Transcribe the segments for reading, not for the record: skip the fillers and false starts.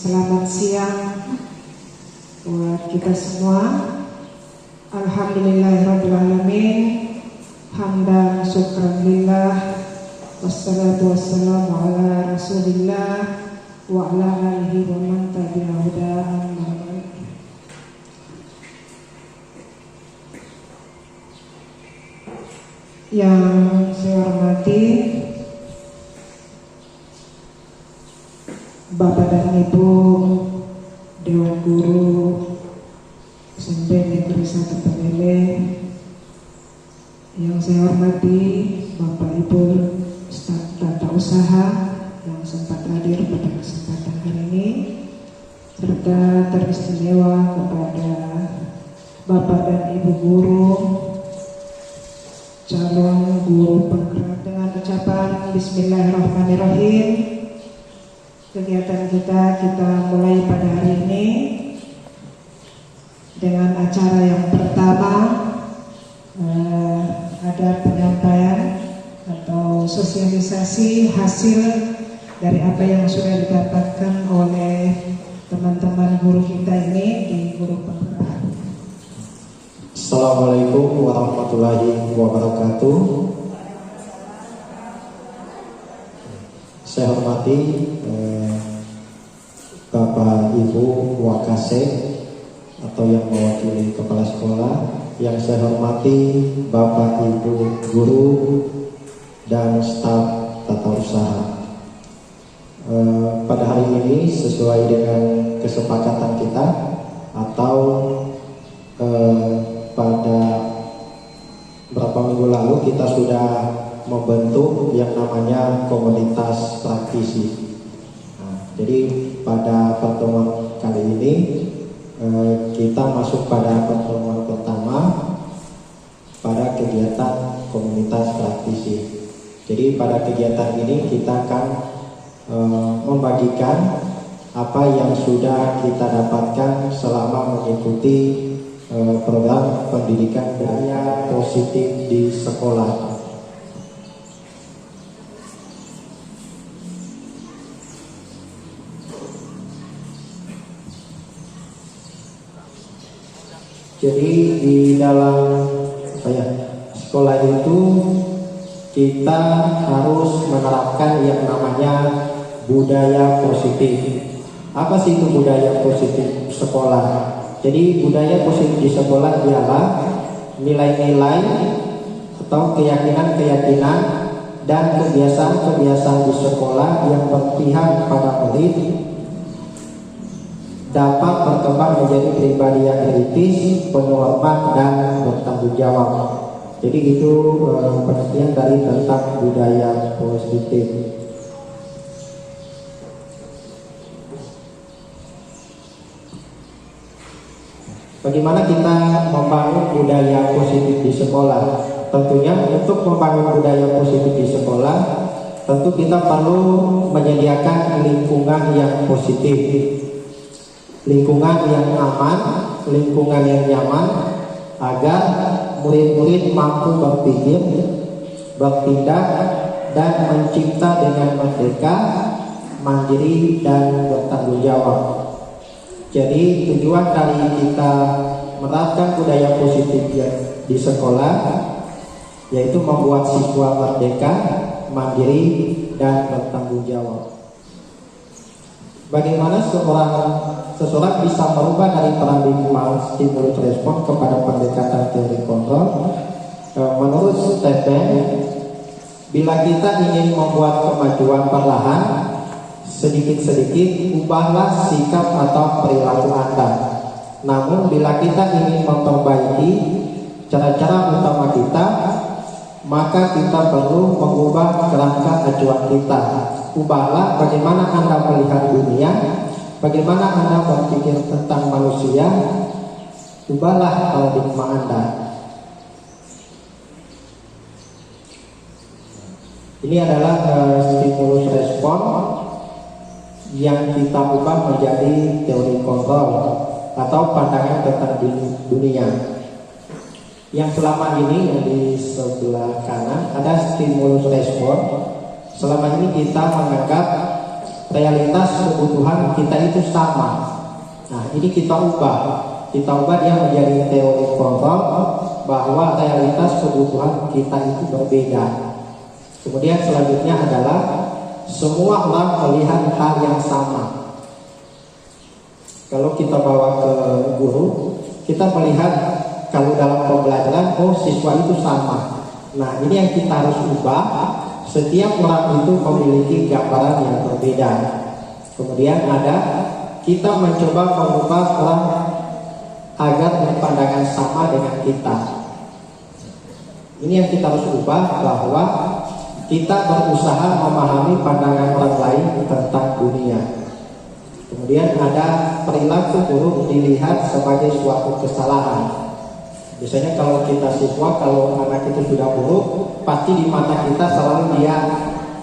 Selamat siang buat kita semua. Alhamdulillahirrabbilalamin, hamdan syukran lillah, wassalatu wassalamu ala rasulillah wa ala alihi wa man tabi'a huda. Yang saya hormati Bapak dan Ibu Dewan Guru SMP Negeri 1 Tengele, yang saya hormati Bapak Ibu staf tata usaha yang sempat hadir pada kesempatan hari ini, serta teristimewa kepada Bapak dan Ibu guru, calon guru penggerak, dengan ucapan Bismillahirrahmanirrahim. Kegiatan kita mulai pada hari ini dengan acara yang pertama, ada penyampaian atau sosialisasi hasil dari apa yang sudah didapatkan oleh teman-teman guru kita ini di guru penggerak. Assalamualaikum warahmatullahi wabarakatuh. Saya hormati Bapak Ibu Wakase atau yang mewakili kepala sekolah, yang saya hormati Bapak Ibu guru dan staf tata usaha. Pada hari ini sesuai dengan kesepakatan kita atau pada beberapa minggu lalu kita sudah membentuk yang namanya komunitas praktisi. Jadi pada pertemuan kali ini kita masuk pada pertemuan pertama pada kegiatan komunitas praktisi. Jadi pada kegiatan ini kita akan membagikan apa yang sudah kita dapatkan selama mengikuti program pendidikan budaya positif di sekolah. Jadi di dalam sekolah itu kita harus menerapkan yang namanya budaya positif. Apa sih itu budaya positif sekolah? Jadi budaya positif di sekolah ialah nilai-nilai atau keyakinan-keyakinan dan kebiasaan-kebiasaan di sekolah yang berpihak pada murid dapat berkembang menjadi pribadi yang kritis, penuh hormat dan bertanggung jawab. Jadi itu pengertian dari tentang budaya positif. Bagaimana kita membangun budaya positif di sekolah? Tentunya untuk membangun budaya positif di sekolah, tentu kita perlu menyediakan lingkungan yang positif, lingkungan yang aman, lingkungan yang nyaman, agar murid-murid mampu berpikir, bertindak, dan mencipta dengan merdeka, mandiri, dan bertanggung jawab. Jadi tujuan dari kita menerapkan budaya positif di sekolah yaitu membuat siswa merdeka, mandiri, dan bertanggung jawab. Bagaimana seseorang bisa merubah dari paradigma stimulus respon kepada pendekatan teori kontrol? Menurut Stephen, bila kita ingin membuat kemajuan perlahan, sedikit-sedikit ubahlah sikap atau perilaku Anda. Namun bila kita ingin memperbaiki cara-cara utama kita, maka kita perlu mengubah kerangka acuan kita. Ubahlah bagaimana Anda melihat dunia, bagaimana Anda berpikir tentang manusia. Ubahlah paradigma Anda. Ini adalah stimulus respon yang kita ubah menjadi teori kontrol atau pandangan tentang dunia. Yang selama ini yang di sebelah kanan ada stimulus respon. Selama ini kita menganggap realitas kebutuhan kita itu sama. Nah, ini kita ubah dia menjadi teori kontrol bahwa realitas kebutuhan kita itu berbeda. Kemudian selanjutnya adalah semua orang melihat hal yang sama. Kalau kita bawa ke guru, kita melihat kalau dalam pembelajaran, oh siswa itu sama. Nah, ini yang kita harus ubah. Setiap orang itu memiliki gambaran yang berbeda. Kemudian ada kita mencoba mengubah orang agar berpandangan sama dengan kita. Ini yang kita harus ubah, bahwa kita berusaha memahami pandangan orang lain tentang dunia. Kemudian ada perilaku buruk dilihat sebagai suatu kesalahan. Biasanya kalau kita siswa, kalau anak itu sudah buruk, pasti di mata kita selalu dia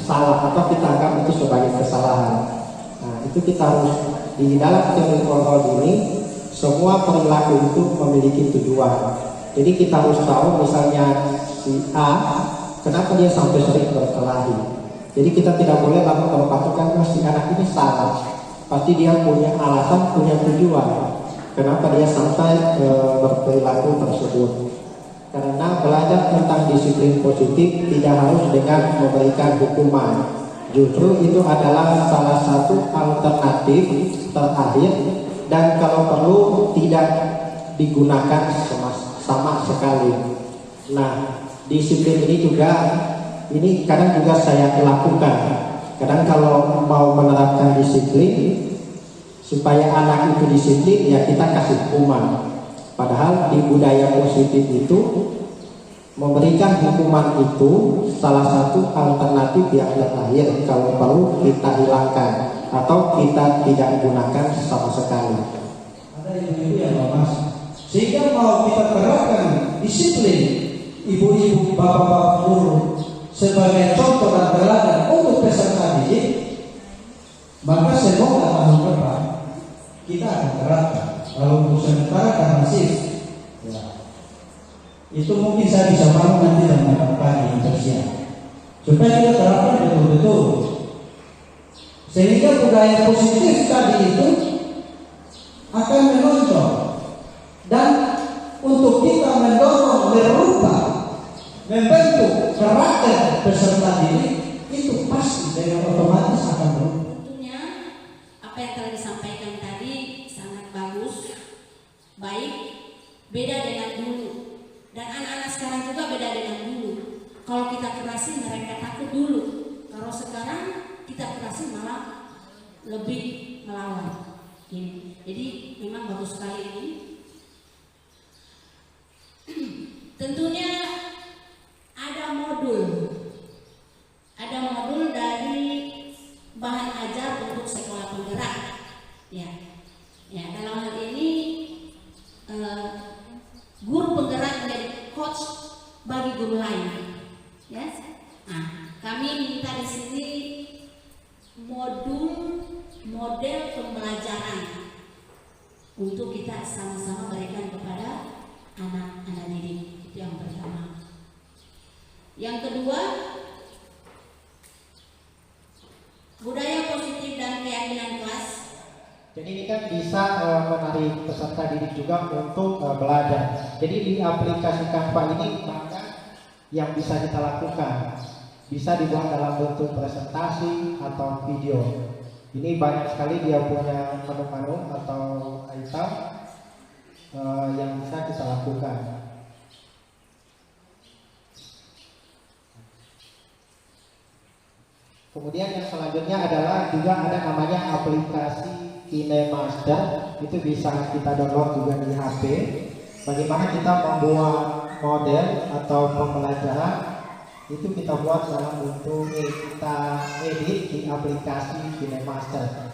salah atau kita anggap itu sebagai kesalahan. Nah, itu kita harus di dalam teori kontrol ini, semua perilaku itu memiliki tujuan. Jadi kita harus tahu misalnya si A, kenapa dia sampai sering berkelahi. Jadi kita tidak boleh langsung mempatokkan si anak ini salah. Pasti dia punya alasan, punya tujuan kenapa dia sampai berperilaku tersebut. Karena belajar tentang disiplin positif tidak harus dengan memberikan hukuman. Justru itu adalah salah satu alternatif terakhir, dan kalau perlu tidak digunakan sama sekali. Nah, disiplin ini juga, ini kadang juga saya lakukan. Kadang kalau mau menerapkan disiplin supaya anak itu disiplin, ya kita kasih hukuman. Padahal di budaya positif itu memberikan hukuman itu salah satu alternatif yang terakhir. Kalau perlu kita hilangkan atau kita tidak gunakan sama sekali. Ada ibu-ibu yang lemas, sehingga mau kita terapkan disiplin ibu-ibu, bapak-bapak guru sebagai contoh dan teladan untuk peserta didik, maka semoga tahun depan kita akan terapkan. Kalau untuk sementara karena masif, ya, itu mungkin saya bisa bangun nanti dengan pagi tersiang, supaya kita terapkan betul-betul, sehingga budaya positif tadi itu akan menonjol. Dan untuk kita mendorong, merubah, membentuk karakter peserta didik, itu pasti dengan otomatis akan berubah. Apa yang telah disampaikan tadi sangat bagus, baik, beda dengan dulu. Dan anak-anak sekarang juga beda dengan dulu. Kalau kita kerasin mereka takut dulu. Kalau sekarang kita kerasin malah lebih melawan. Jadi memang bagus sekali ini. Tentunya ada modul dari bahan ajar untuk sekolah penggerak. Ya, dalam hal ini guru penggerak menjadi coach bagi guru lain. Ya, nah, kami minta di sini model pembelajaran untuk kita sama-sama berikan kepada anak-anak didik. Itu yang pertama. Yang kedua, budaya positif dan keyakinan kelas. Jadi ini kan bisa menarik peserta didik juga untuk belajar. Jadi di aplikasi Canva ini maka yang bisa kita lakukan. Bisa dibuat dalam bentuk presentasi atau video. Ini banyak sekali dia punya menu-menu atau item yang bisa kita lakukan. Kemudian yang selanjutnya adalah juga ada namanya aplikasi KineMaster. Itu bisa kita download juga di HP. Bagaimana kita membuat model atau pembelajaran, itu kita buat dalam bentuk kita edit di aplikasi KineMaster.